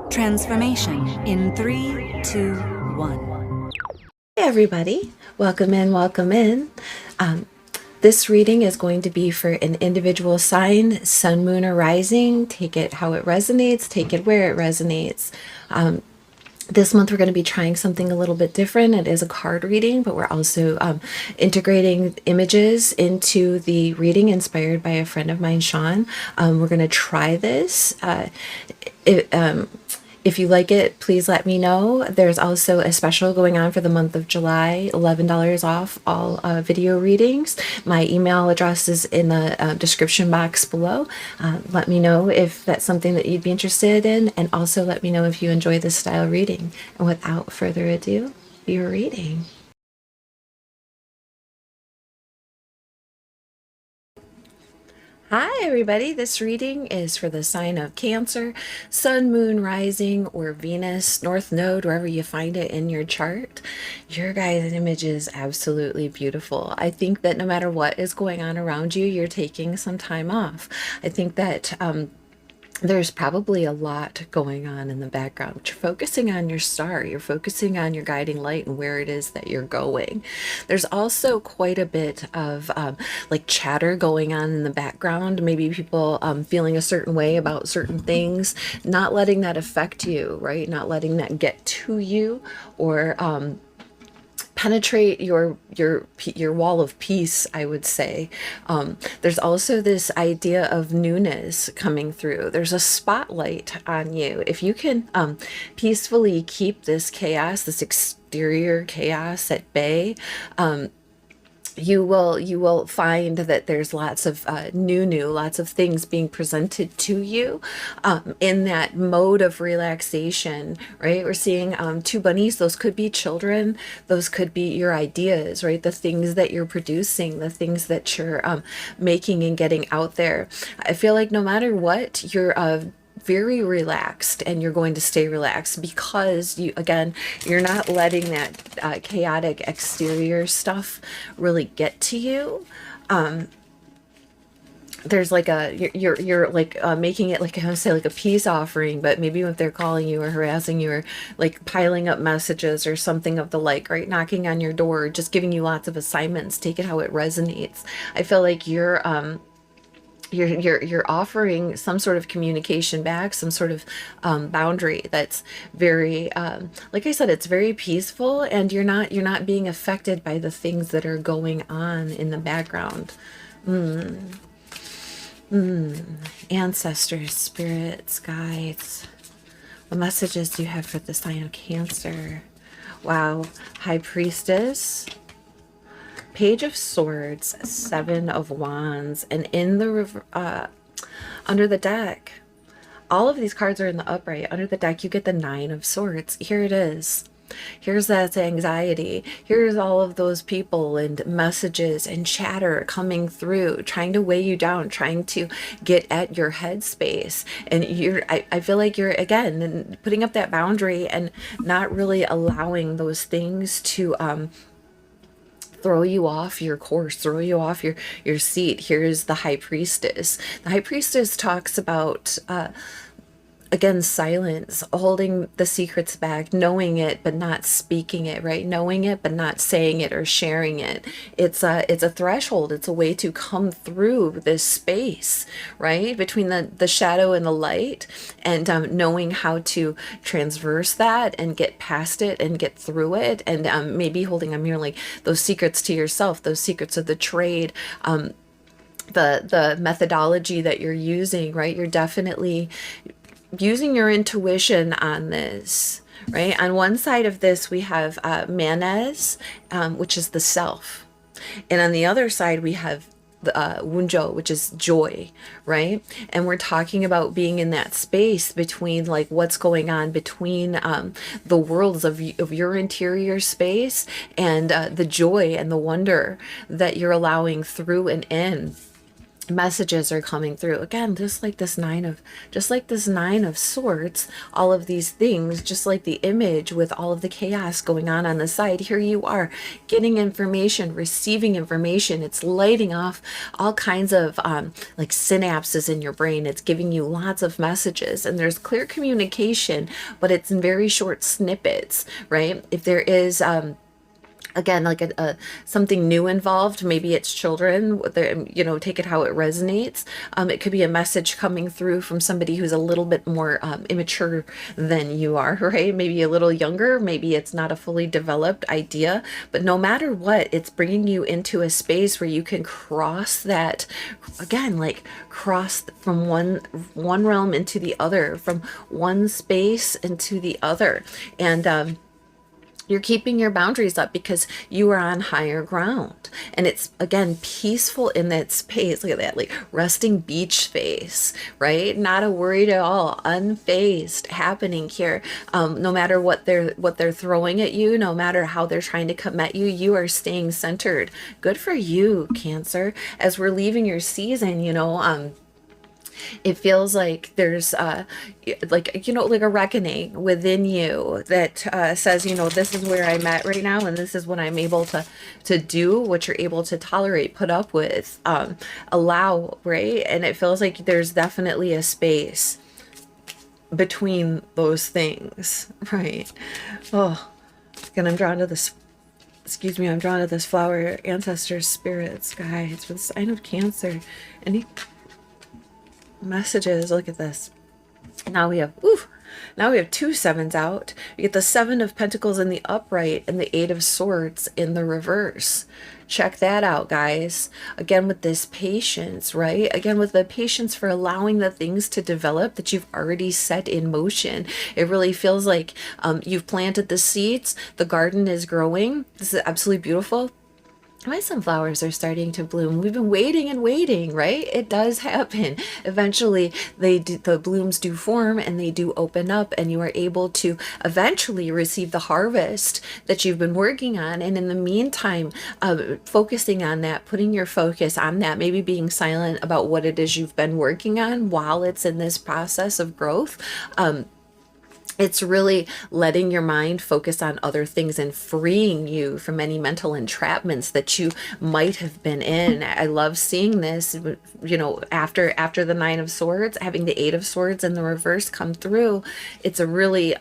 Transformation in 3, 2, 1. Hey everybody, welcome in, welcome in. This reading is going to be for an individual sign, sun, moon, or rising. Take it how it resonates, take it where it resonates. This month we're going to be trying something a little bit different. It is a card reading, but we're also integrating images into the reading inspired by a friend of mine, Sean. We're going to try this. If you like it, please let me know. There's also a special going on for the month of July, $11 off all video readings. My email address is in the description box below. Let me know if that's something that you'd be interested in, and also let me know if you enjoy this style reading. And without further ado, your reading. Hi everybody, this reading is for the sign of Cancer, Sun, Moon, Rising, or Venus, North Node, wherever you find it in your chart. Your guys' image is absolutely beautiful. I think that no matter what is going on around you, you're taking some time off. I think that there's probably a lot going on in the background, but you're focusing on your star, you're focusing on your guiding light and where it is that you're going. There's also quite a bit of like chatter going on in the background, maybe people feeling a certain way about certain things, not letting that affect you, right? Not letting that get to you or penetrate your wall of peace, I would say. There's also this idea of newness coming through. There's a spotlight on you. If you can peacefully keep this chaos, this exterior chaos at bay, you will find that there's lots of lots of things being presented to you in that mode of relaxation, right? We're seeing two bunnies. Those could be children, those could be your ideas, right? The things that you're producing, the things that you're making and getting out there. I feel like no matter what, you're very relaxed, and you're going to stay relaxed because you're not letting that chaotic exterior stuff really get to you. There's like you're like making it, like I would say, like a peace offering, but maybe if they're calling you or harassing you or like piling up messages or something of the like, right, knocking on your door, just giving you lots of assignments, take it how it resonates. I feel like you're offering some sort of communication back, some sort of boundary that's very like I said, it's very peaceful, and you're not being affected by the things that are going on in the background. Ancestors, spirits, guides, what messages do you have for the sign of Cancer? Wow. High Priestess, Page of Swords, Seven of Wands, and in the under the deck, all of these cards are in the upright. Under the deck, you get the Nine of Swords. Here it is. Here's that anxiety. Here's all of those people and messages and chatter coming through, trying to weigh you down, trying to get at your headspace. And I feel like you're, again, putting up that boundary and not really allowing those things to throw you off your course, throw you off your seat. Here's the High Priestess. The High Priestess talks about again, silence, holding the secrets back, knowing it but not speaking it, right? Knowing it but not saying it or sharing it. It's a threshold. It's a way to come through this space, right, between the shadow and the light, and knowing how to transverse that and get past it and get through it, and maybe holding a mirror, like those secrets to yourself, those secrets of the trade, the methodology that you're using, right? You're definitely using your intuition on this, right? On one side of this, we have Manes, which is the self. And on the other side, we have the Wunjo, which is joy, right? And we're talking about being in that space between, like, what's going on between the worlds of your interior space and the joy and the wonder that you're allowing through and in. messages are coming through again, just like this nine of swords, all of these things, just like the image with all of the chaos going on the side. Here you are getting information, receiving information. It's lighting off all kinds of like synapses in your brain. It's giving you lots of messages, and there's clear communication, but it's in very short snippets, right? If there is again, like something new involved, maybe it's children, you know, take it how it resonates. It could be a message coming through from somebody who's a little bit more immature than you are, right? Maybe a little younger, maybe it's not a fully developed idea, but no matter what, it's bringing you into a space where you can cross that, again, like cross from one realm into the other, from one space into the other. And you're keeping your boundaries up because you are on higher ground. And it's, again, peaceful in that space. Look at that, like resting beach face, right? Not a worried at all, unfazed happening here. No matter what they're throwing at you, no matter how they're trying to come at you, you are staying centered. Good for you, Cancer. As we're leaving your season, you know, it feels like there's like, you know, like a reckoning within you that says, you know, this is where I'm at right now, and this is what I'm able to do, what you're able to tolerate, put up with, allow, right? And it feels like there's definitely a space between those things, right? Oh, and I'm drawn to this, excuse me, I'm drawn to this flower, ancestors, spirits, guides, for the sign of Cancer. Any messages? Look at this. Now we have two sevens out. You get the Seven of Pentacles in the upright and the Eight of Swords in the reverse. Check that out, guys. Again, with this patience, right? Again, with the patience for allowing the things to develop that you've already set in motion. It really feels like you've planted the seeds. The garden is growing. This is absolutely beautiful. My sunflowers are starting to bloom. We've been waiting and waiting, right? It does happen. Eventually, the blooms do form and they do open up, and you are able to eventually receive the harvest that you've been working on. And in the meantime, focusing on that, putting your focus on that, maybe being silent about what it is you've been working on while it's in this process of growth. It's really letting your mind focus on other things and freeing you from any mental entrapments that you might have been in. I love seeing this, you know, after the Nine of Swords, having the Eight of Swords in the reverse come through. It's a really,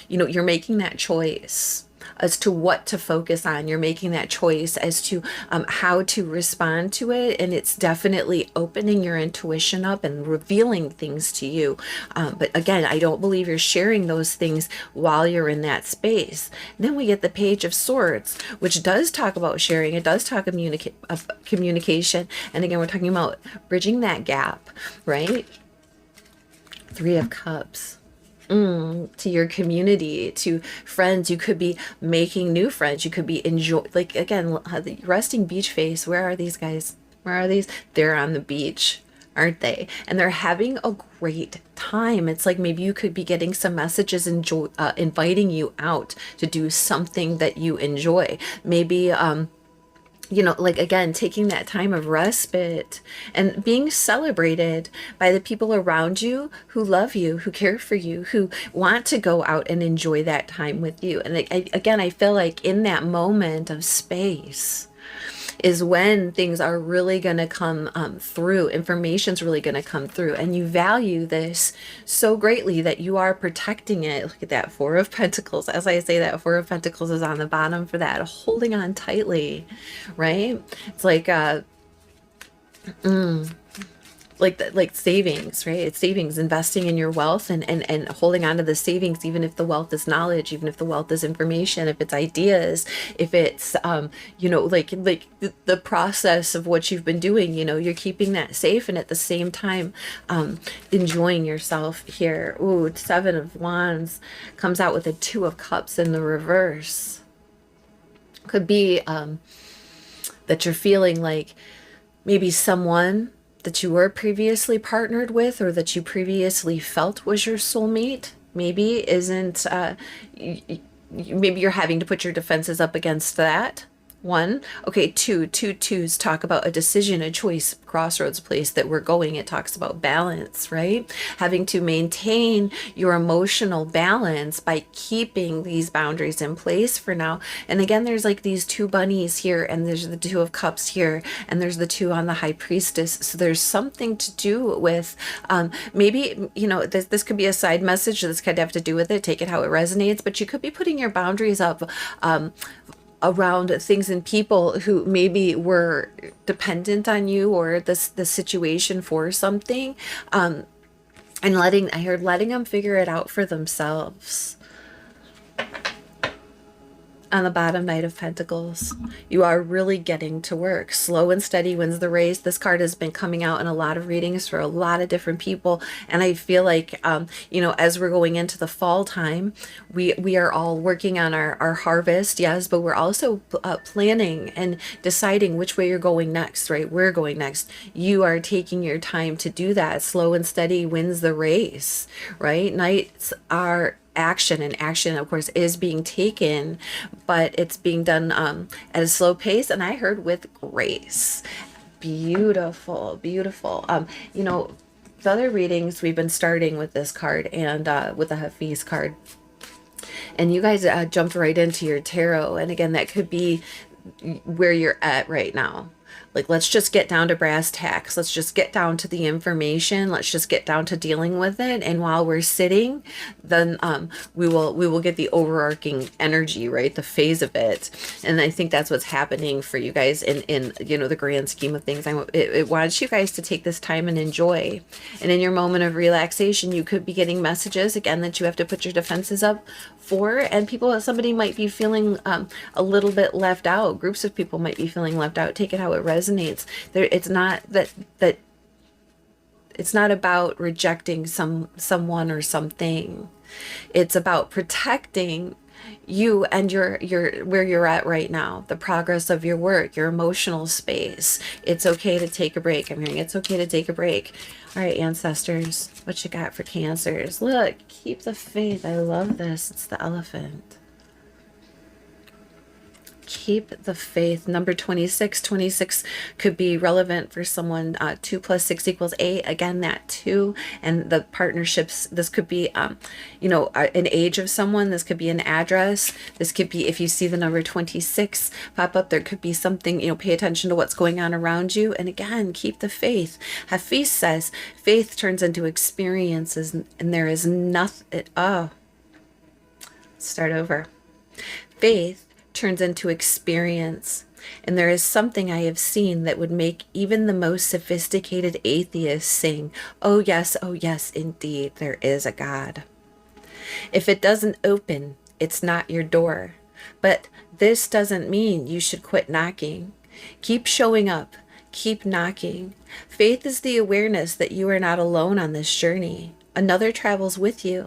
you know, you're making that choice as to what to focus on. You're making that choice as to how to respond to it, and it's definitely opening your intuition up and revealing things to you. But again, I don't believe you're sharing those things while you're in that space. Then we get the Page of Swords, which does talk about sharing. It does talk communication, and again, we're talking about bridging that gap, right? Three of Cups. To your community, to friends. You could be making new friends. You could be like, again, the resting beach face. Where are these guys? Where are these? They're on the beach, aren't they? And they're having a great time. It's like maybe you could be getting some messages inviting you out to do something that you enjoy. Maybe you know, like, again, taking that time of respite and being celebrated by the people around you who love you, who care for you, who want to go out and enjoy that time with you. And again, I feel like in that moment of space is when things are really going to come through. Information's really going to come through, and you value this so greatly that you are protecting it. Look at that Four of Pentacles. As I say, that Four of Pentacles is on the bottom for that, holding on tightly, right? It's like like savings, right? It's savings, investing in your wealth and holding on to the savings, even if the wealth is knowledge, even if the wealth is information, if it's ideas, if it's you know, like the process of what you've been doing, you know, you're keeping that safe, and at the same time enjoying yourself here. Ooh, Seven of Wands comes out with a Two of Cups in the reverse. Could be that you're feeling like maybe someone that you were previously partnered with, or that you previously felt was your soulmate, maybe isn't, maybe you're having to put your defenses up against that, One. Okay, two twos talk about a decision, a choice, crossroads place that we're going. It talks about balance, right? Having to maintain your emotional balance by keeping these boundaries in place for now. And again, there's like these two bunnies here, and there's the two of cups here, and there's the two on the high priestess. So there's something to do with maybe, you know, this could be a side message. This could have to do with it. Take it how it resonates, but you could be putting your boundaries up around things and people who maybe were dependent on you or the situation for something, and I heard letting them figure it out for themselves. On the bottom, Knight of Pentacles, you are really getting to work. Slow and steady wins the race. This card has been coming out in a lot of readings for a lot of different people. And I feel like, you know, as we're going into the fall time, we are all working on our harvest, yes, but we're also planning and deciding which way you're going next, right? We're going next. You are taking your time to do that. Slow and steady wins the race, right? Knights are action, and action of course is being taken, but it's being done at a slow pace, and I heard with grace. Beautiful, beautiful. You know, the other readings we've been starting with this card and with the Hafiz card, and you guys jumped right into your tarot, and again, that could be where you're at right now. Like, let's just get down to brass tacks. Let's just get down to the information. Let's just get down to dealing with it. And while we're sitting, then we will get the overarching energy, right? The phase of it. And I think that's what's happening for you guys in you know, the grand scheme of things. It wants you guys to take this time and enjoy. And in your moment of relaxation, you could be getting messages again that you have to put your defenses up for, and somebody might be feeling a little bit left out. Groups of people might be feeling left out. Take it how it resonates. It's not that it's not about rejecting someone or something. It's about protecting you and your where you're at right now, the progress of your work, your emotional space. It's okay to take a break. I'm hearing it's okay to take a break. All right, ancestors, what you got for Cancers? Look, keep the faith. I love this. It's the elephant. Keep the faith. Number 26. 26 could be relevant for someone. 2 + 6 = 8. Again, that 2 and the partnerships. This could be, you know, an age of someone. This could be an address. This could be, if you see the number 26 pop up, there could be something, you know, pay attention to what's going on around you. And again, keep the faith. Hafiz says, faith turns into experiences, and there is nothing. Oh, start over. Faith turns into experience, and there is something I have seen that would make even the most sophisticated atheists sing, oh yes, indeed, there is a God. If it doesn't open, it's not your door. But this doesn't mean you should quit knocking. Keep showing up, keep knocking. Faith is the awareness that you are not alone on this journey. Another travels with you,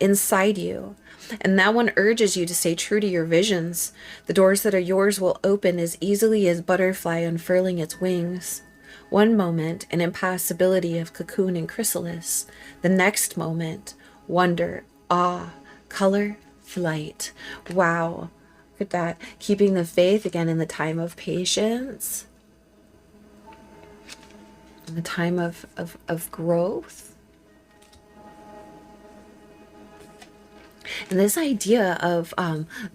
inside you. And that one urges you to stay true to your visions. The doors that are yours will open as easily as butterfly unfurling its wings. One moment, an impossibility of cocoon and chrysalis. The next moment, wonder, awe, color, flight. Wow. Look at that. Keeping the faith again in the time of patience. In the time of growth. And this idea of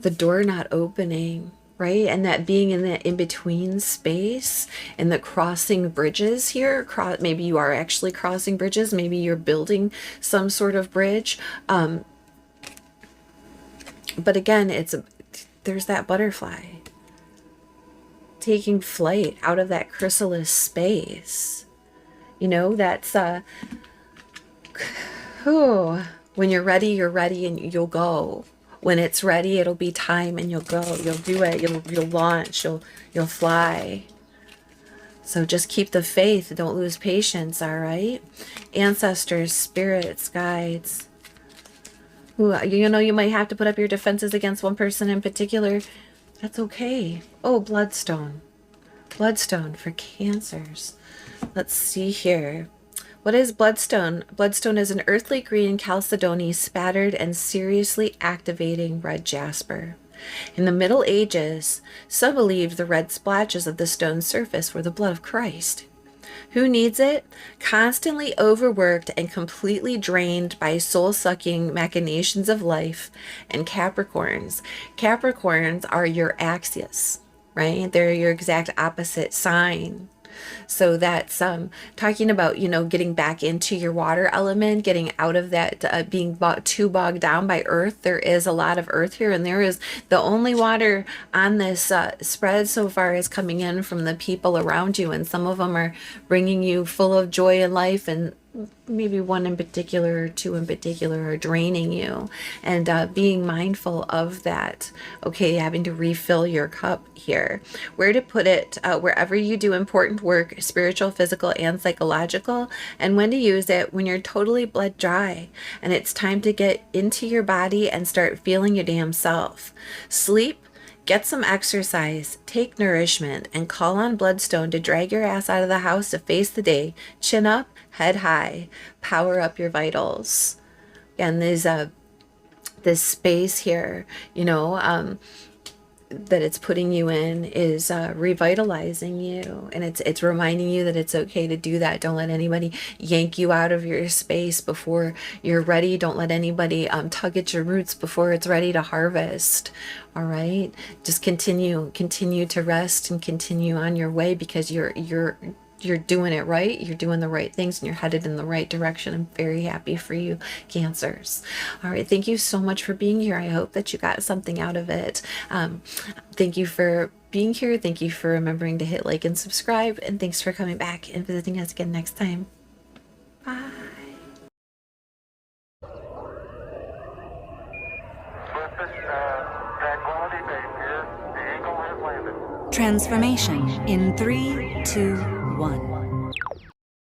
the door not opening, right? And that being in that in-between space and the crossing bridges here. Maybe you are actually crossing bridges. Maybe you're building some sort of bridge. But again, there's that butterfly taking flight out of that chrysalis space. You know, that's when you're ready and you'll go. When it's ready, it'll be time and you'll go. You'll do it. You'll launch. You'll fly. So just keep the faith. Don't lose patience, all right? Ancestors, spirits, guides. You know, you might have to put up your defenses against one person in particular. That's okay. Oh, bloodstone. Bloodstone for Cancers. Let's see here. What is bloodstone? Bloodstone is an earthly green chalcedony spattered and seriously activating red jasper. In the Middle Ages, some believed the red splotches of the stone's surface were the blood of Christ. Who needs it? Constantly overworked and completely drained by soul-sucking machinations of life. And Capricorns. Capricorns are your axis, right? They're your exact opposite sign. So that's talking about, getting back into your water element, getting out of that being too bogged down by earth. There is a lot of earth here, and there is the only water on this spread so far is coming in from the people around you, and some of them are bringing you full of joy and life, and maybe one in particular or two in particular are draining you, and being mindful of that. Okay, having to refill your cup here. Where to put it, wherever you do important work, spiritual, physical, and psychological, and when to use it when you're totally bled dry and it's time to get into your body and start feeling your damn self. Sleep. Get some exercise, take nourishment, and call on Bloodstone to drag your ass out of the house to face the day. Chin up, head high, power up your vitals. And there's this space here, that it's putting you in is revitalizing you, and it's reminding you that it's okay to do that. Don't let anybody yank you out of your space before you're ready. Don't let anybody tug at your roots before it's ready to harvest. All right, just continue to rest and continue on your way, because you're doing it right. You're doing the right things, and you're headed in the right direction. I'm very happy for you, Cancers. All right, thank you so much for being here. I hope that you got something out of it. Thank you for being here. Thank you for remembering to hit like and subscribe, and thanks for coming back and visiting us again next time. Bye. Transformation in 3, 2, 1.